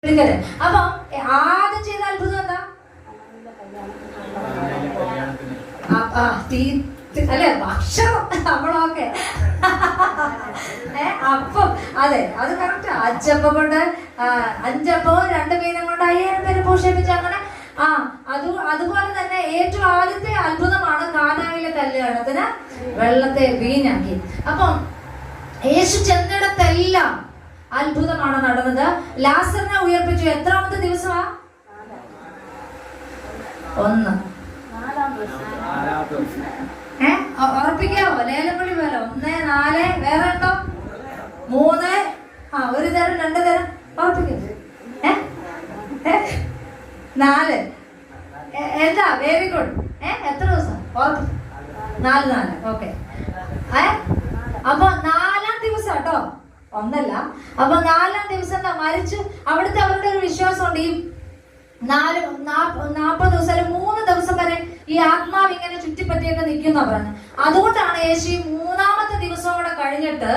അപ്പൊ ആദ്യം ചെയ്ത അത്ഭുതം എന്താ? അല്ലെ ഭക്ഷണം നമ്മളൊക്കെ അപ്പം അതെ അത് കറക്റ്റ്. അച്ചപ്പം കൊണ്ട് 5 അപ്പവും 2 മീനും കൊണ്ട് 5000 പേര് പോഷിപ്പിച്ചു. അങ്ങനെ അതുപോലെ തന്നെ ഏറ്റവും ആദ്യത്തെ അത്ഭുതമാണ് കാനായിലെ കല്യാണത്തിന് വെള്ളത്തെ വീഞ്ഞാക്കി. അപ്പം യേശു ചെന്നിടത്തെല്ലാം അത്ഭുതമാണ് നടന്നത്. ലാസറിനെ ഉയർപ്പിച്ചു. എത്രാമത്തെ ദിവസമാ? 1. ഉറപ്പിക്കാവോ? ലേലപ്പള്ളി പോലെ 1, 4 വേറെ ഉണ്ടോ? 3 ഒരു തരം 2 തരം ഉറപ്പിക്കും. 4 എന്താ? Very good. എത്ര ദിവസം? 4 ഓക്കെ. അപ്പൊ 4-ാം ദിവസം കേട്ടോ, 1 അപ്പൊ 4-ാം ദിവസം എന്താ? മരിച്ചു. അവിടുത്തെ അവരുടെ ഒരു വിശ്വാസമുണ്ട്, ഈ 40 ദിവസം അല്ലെങ്കിൽ 3 ദിവസം വരെ ഈ ആത്മാവ് ഇങ്ങനെ ചുറ്റിപ്പറ്റിയൊക്കെ നിൽക്കുന്ന പറഞ്ഞു. അതുകൊണ്ടാണ് യേശു 3-ാമത്തെ ദിവസം കൂടെ കഴിഞ്ഞിട്ട്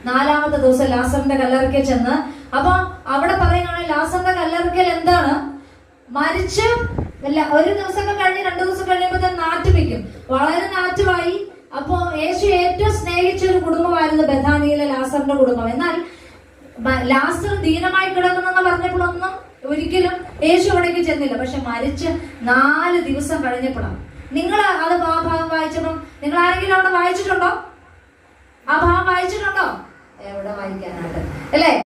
4-ാമത്തെ ദിവസം ലാസറിന്റെ കല്ലറയ്ക്ക് ചെന്ന്, അപ്പൊ അവിടെ പറയുകയാണെങ്കിൽ ലാസറിന്റെ കല്ലറയ്ക്കൽ എന്താണ്? മരിച്ച് ഒരു ദിവസമൊക്കെ കഴിഞ്ഞ് 2 ദിവസം കഴിയുമ്പോൾ തന്നെ നാറ്റുപിക്കും. വളരെ നാറ്റുമായി. അപ്പോ യേശു ഏറ്റവും സ്നേഹിച്ച ഒരു കുടുംബമായിരുന്നു ബഥാനിയിലെ ലാസറിന്റെ കുടുംബം. എന്നാൽ ലാസർ ദീനമായി കിടക്കുന്നെന്ന് പറഞ്ഞപ്പോഴൊന്നും ഒരിക്കലും യേശു അവിടേക്ക് ചെന്നില്ല. പക്ഷെ മരിച്ച് 4 ദിവസം കഴിഞ്ഞപ്പോഴാണ്. നിങ്ങൾ അത് ആ ഭാഗം വായിച്ചപ്പം നിങ്ങൾ ആരെങ്കിലും അവിടെ വായിച്ചിട്ടുണ്ടോ? ആ ഭാഗം വായിച്ചിട്ടുണ്ടോ? എവിടെ വായിക്കാനായിട്ട് അല്ലേ?